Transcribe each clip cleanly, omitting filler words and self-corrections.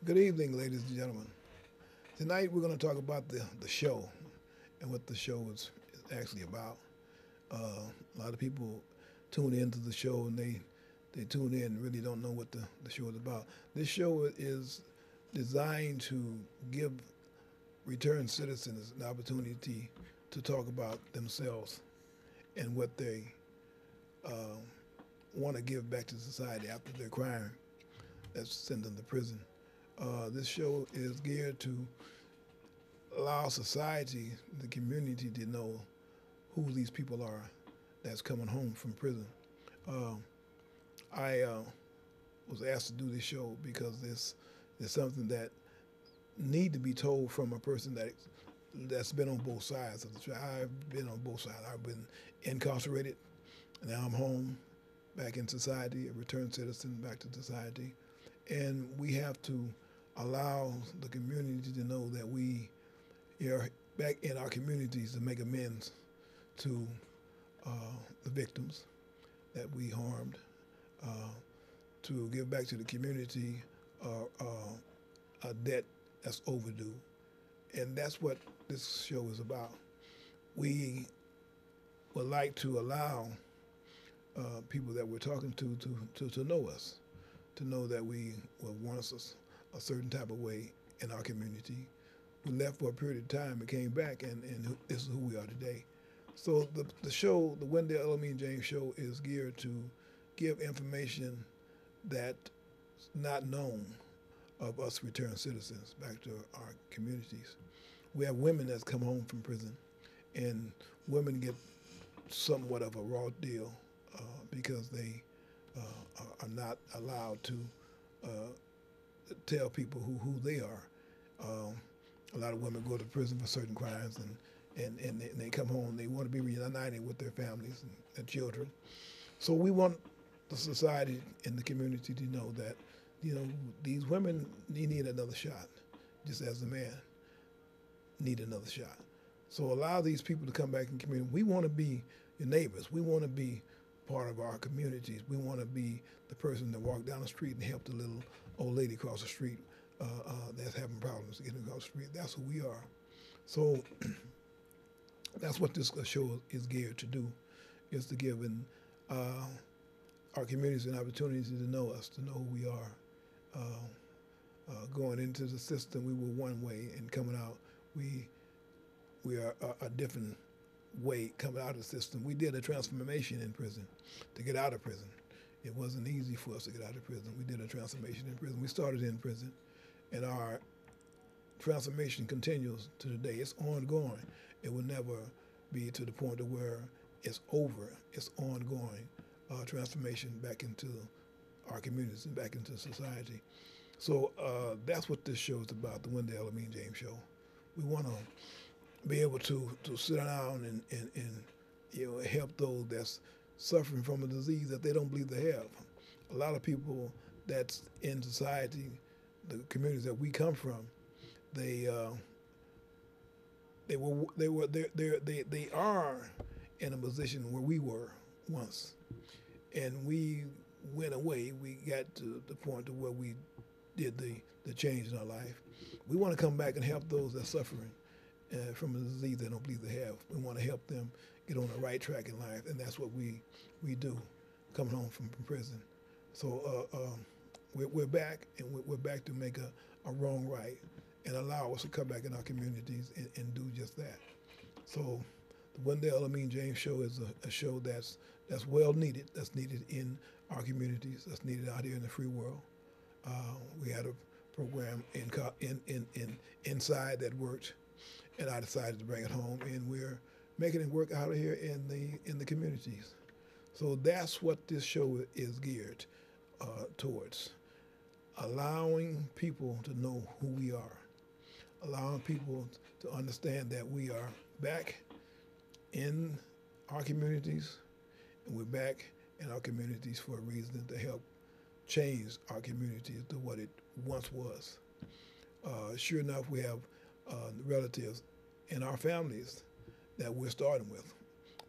Good evening, ladies and gentlemen. Tonight we're going to talk about the show and what the show is actually about. A lot of people tune into the show and they tune in and really don't know what the show is about. This show is designed to give returned citizens an opportunity to talk about themselves and what they uh, want to give back to society after their crime that's sent them to prison. This show is geared to allow society, the community, to know who these people are that's coming home from prison. Uh, I was asked to do this show because this is something that need to be told from a person that's been on both sides of the track. I've been on both sides. I've been incarcerated. Now I'm home, back in society, a returned citizen back to society, and we have to allow the community to know that we are back in our communities to make amends to uh, the victims that we harmed, uh, to give back to the community a debt that's overdue. And that's what this show is about. We would like to allow people that we're talking to know us, to know that we were once a certain type of way in our community. We left for a period of time and came back, and this is who we are today. So the show, the Wendell El-amin James Show, is geared to give information that's not known of us returned citizens back to our communities. We have women that's come home from prison, and women get somewhat of a raw deal because they are not allowed to uh, tell people who they are. Um, a lot of women go to prison for certain crimes, and they come home. They want to be reunited with their families and their children. So we want the society and the community to know that, these women need another shot, just as the man need another shot. So allow these people to come back in the community. We want to be your neighbors. We want to be part of our communities. We want to be the person that walk down the street and help the little old lady across the street that's having problems getting across the street. That's who we are. So that's what this show is geared to do, is to give our communities an opportunity to know us, to know who we are. Going into the system, we were one way, and coming out, we are a different way coming out of the system. We did a transformation in prison to get out of prison. It wasn't easy for us to get out of prison. We did a transformation in prison. We started in prison, and our transformation continues to today. It's ongoing. It will never be to the point of where it's over. It's ongoing transformation back into our communities and back into society. So that's what this show is about, the Wendell El-amin James Show. We want to be able to sit down and help those that's suffering from a disease that they don't believe they have. A lot of people that's in society, the communities that we come from, they are in a position where we were once, and we went away. We got to the point to where we did the change in our life. We want to come back and help those that are suffering from a disease they don't believe they have. We want to help them get on the right track in life, and that's what we do, coming home from prison. So we're back, and we're back to make a wrong right and allow us to come back in our communities and do just that. So the Wendell El-amin James Show is a show that's well needed, that's needed in our communities, that's needed out here in the free world. We had a program inside that worked, and I decided to bring it home, and we're making it work out here in the communities. So that's what this show is geared towards, allowing people to know who we are, allowing people to understand that we are back in our communities, and we're back in our communities for a reason, to help change our communities to what it once was. Sure enough, we have relatives in our families that we're starting with.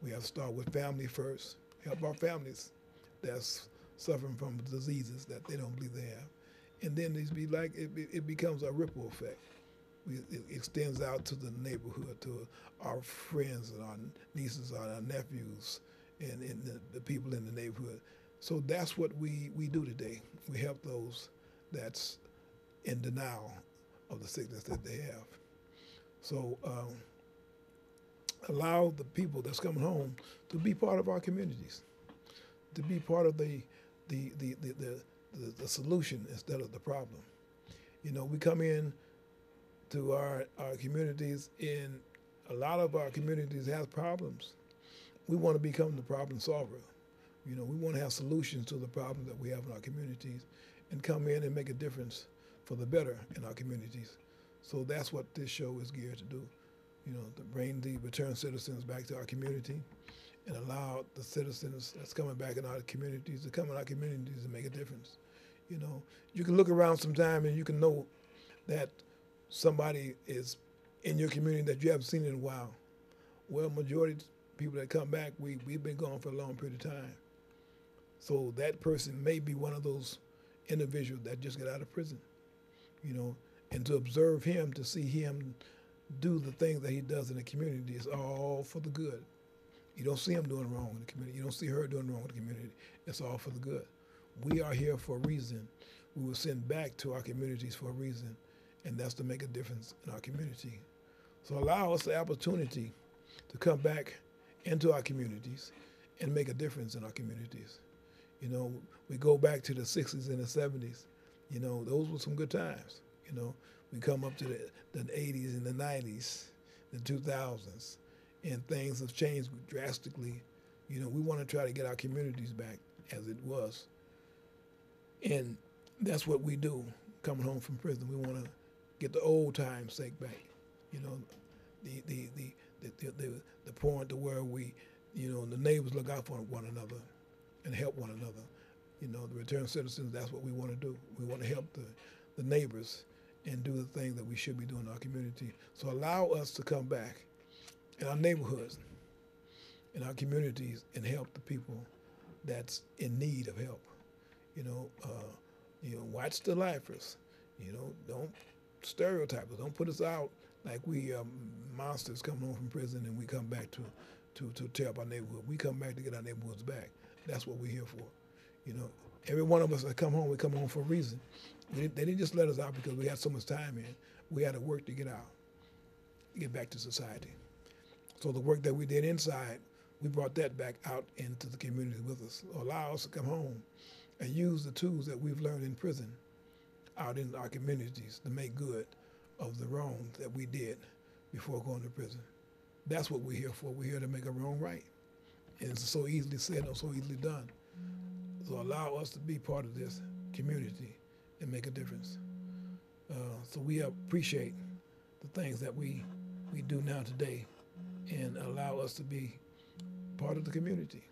We have to start with family first, help our families that's suffering from diseases that they don't believe they have, and then it becomes a ripple effect. It extends out to the neighborhood, to our friends and our nieces and our nephews, and the people in the neighborhood. So that's what we do today. We help those that's in denial of the sickness that they have. So allow the people that's coming home to be part of our communities, to be part of the solution instead of the problem. You know, we come in to our communities, and a lot of our communities have problems. We want to become the problem solver. You know, we want to have solutions to the problems that we have in our communities and come in and make a difference for the better in our communities. So that's what this show is geared to do, you know, to bring the returned citizens back to our community and allow the citizens that's coming back in our communities to come in our communities and make a difference. You know, you can look around sometime and you can know that somebody is in your community that you haven't seen in a while. Well, majority of people that come back, we've been gone for a long period of time. So that person may be one of those individuals that just got out of prison, you know, and to observe him, to see him do the things that he does in the community is all for the good. You don't see him doing wrong in the community. You don't see her doing wrong in the community. It's all for the good. We are here for a reason. We were sent back to our communities for a reason, and that's to make a difference in our community. So allow us the opportunity to come back into our communities and make a difference in our communities. You know, we go back to the 60s and the 70s. You know, those were some good times. You know, we come up to the 80s and the 90s, the 2000s, and things have changed drastically. You know, we want to try to get our communities back as it was. And that's what we do coming home from prison. We want to get the old times sake back. You know, the point to where we, you know, the neighbors look out for one another and help one another. You know, the returned citizens, that's what we want to do. We want to help the neighbors and do the things that we should be doing in our community. So allow us to come back in our neighborhoods, in our communities, and help the people that's in need of help. You know, watch the lifers. You know, don't stereotype us. Don't put us out like we monsters coming home from prison and we come back to tear up our neighborhood. We come back to get our neighborhoods back. That's what we're here for. You know, every one of us that come home, we come home for a reason. They didn't just let us out because we had so much time in. We had to work to get out, get back to society. So the work that we did inside, we brought that back out into the community with us. Allow us to come home and use the tools that we've learned in prison out in our communities to make good of the wrong that we did before going to prison. That's what we're here for. We're here to make a wrong right. And it's so easily said or so easily done. So allow us to be part of this community and make a difference. So we appreciate the things that we do now today and allow us to be part of the community.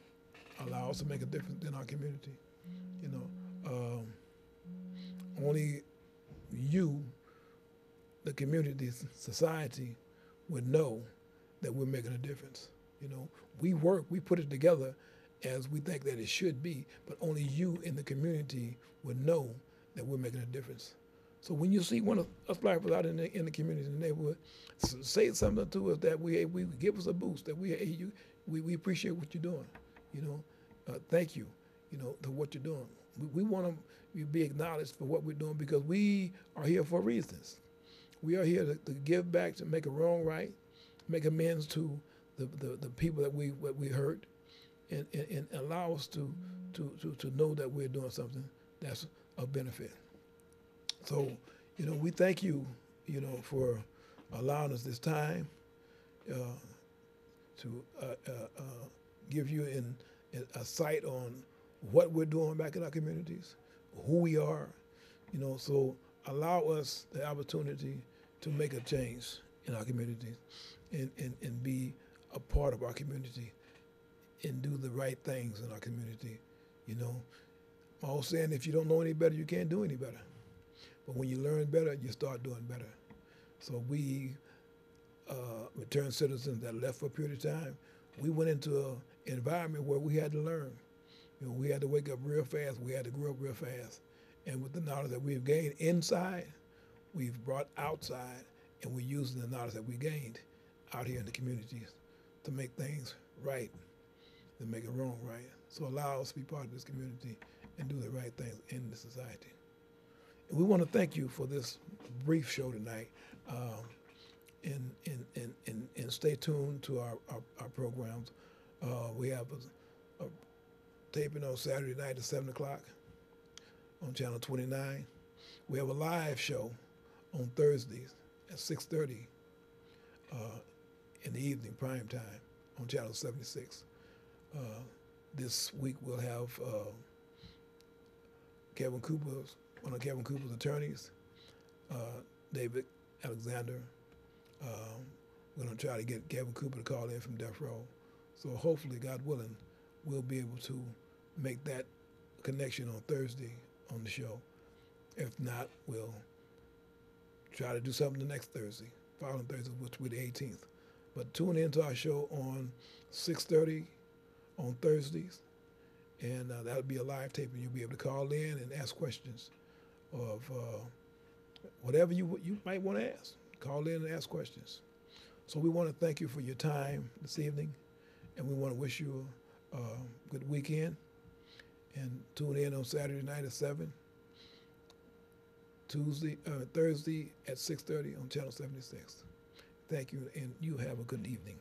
Allow us to make a difference in our community. You know, only you, the community, society, would know that we're making a difference. You know, we work, we put it together as we think that it should be, but only you in the community would know that we're making a difference. So when you see one of us black people out in the community, in the neighborhood, say something to us that we give us a boost, that we appreciate what you're doing. You know, thank you, you know, for what you're doing. We want to be acknowledged for what we're doing because we are here for reasons. We are here to give back, to make a wrong right, make amends to the people that we hurt, and allow us to know that we're doing something that's of benefit. So, you know, we thank you, you know, for allowing us this time to give you a sight on what we're doing back in our communities, who we are, you know. So allow us the opportunity to make a change in our communities and be a part of our community and do the right things in our community, you know. I'm always saying if you don't know any better, you can't do any better. But when you learn better, you start doing better. So we, returned citizens that left for a period of time, we went into an environment where we had to learn. You know, we had to wake up real fast. We had to grow up real fast. And with the knowledge that we've gained inside, we've brought outside, and we're using the knowledge that we gained out here in the communities to make things right, to make it wrong right. So allow us to be part of this community and do the right things in the society. And we want to thank you for this brief show tonight. And stay tuned to our programs. We have a taping on Saturday night at 7 o'clock on Channel 29. We have a live show on Thursdays at 6:30 in the evening, prime time, on Channel 76. This week we'll have Kevin Cooper's, one of Kevin Cooper's attorneys, David Alexander. We're going to try to get Kevin Cooper to call in from Death Row. So hopefully, God willing, we'll be able to make that connection on Thursday on the show. If not, we'll try to do something the next Thursday, following Thursday, which will be the 18th. But tune into our show on 6:30 on Thursdays, and that'll be a live taping. You'll be able to call in and ask questions of whatever you might want to ask. Call in and ask questions. So we want to thank you for your time this evening, and we want to wish you a good weekend. And tune in on Saturday night at 7, Thursday at 6:30 on Channel 76. Thank you, and you have a good evening.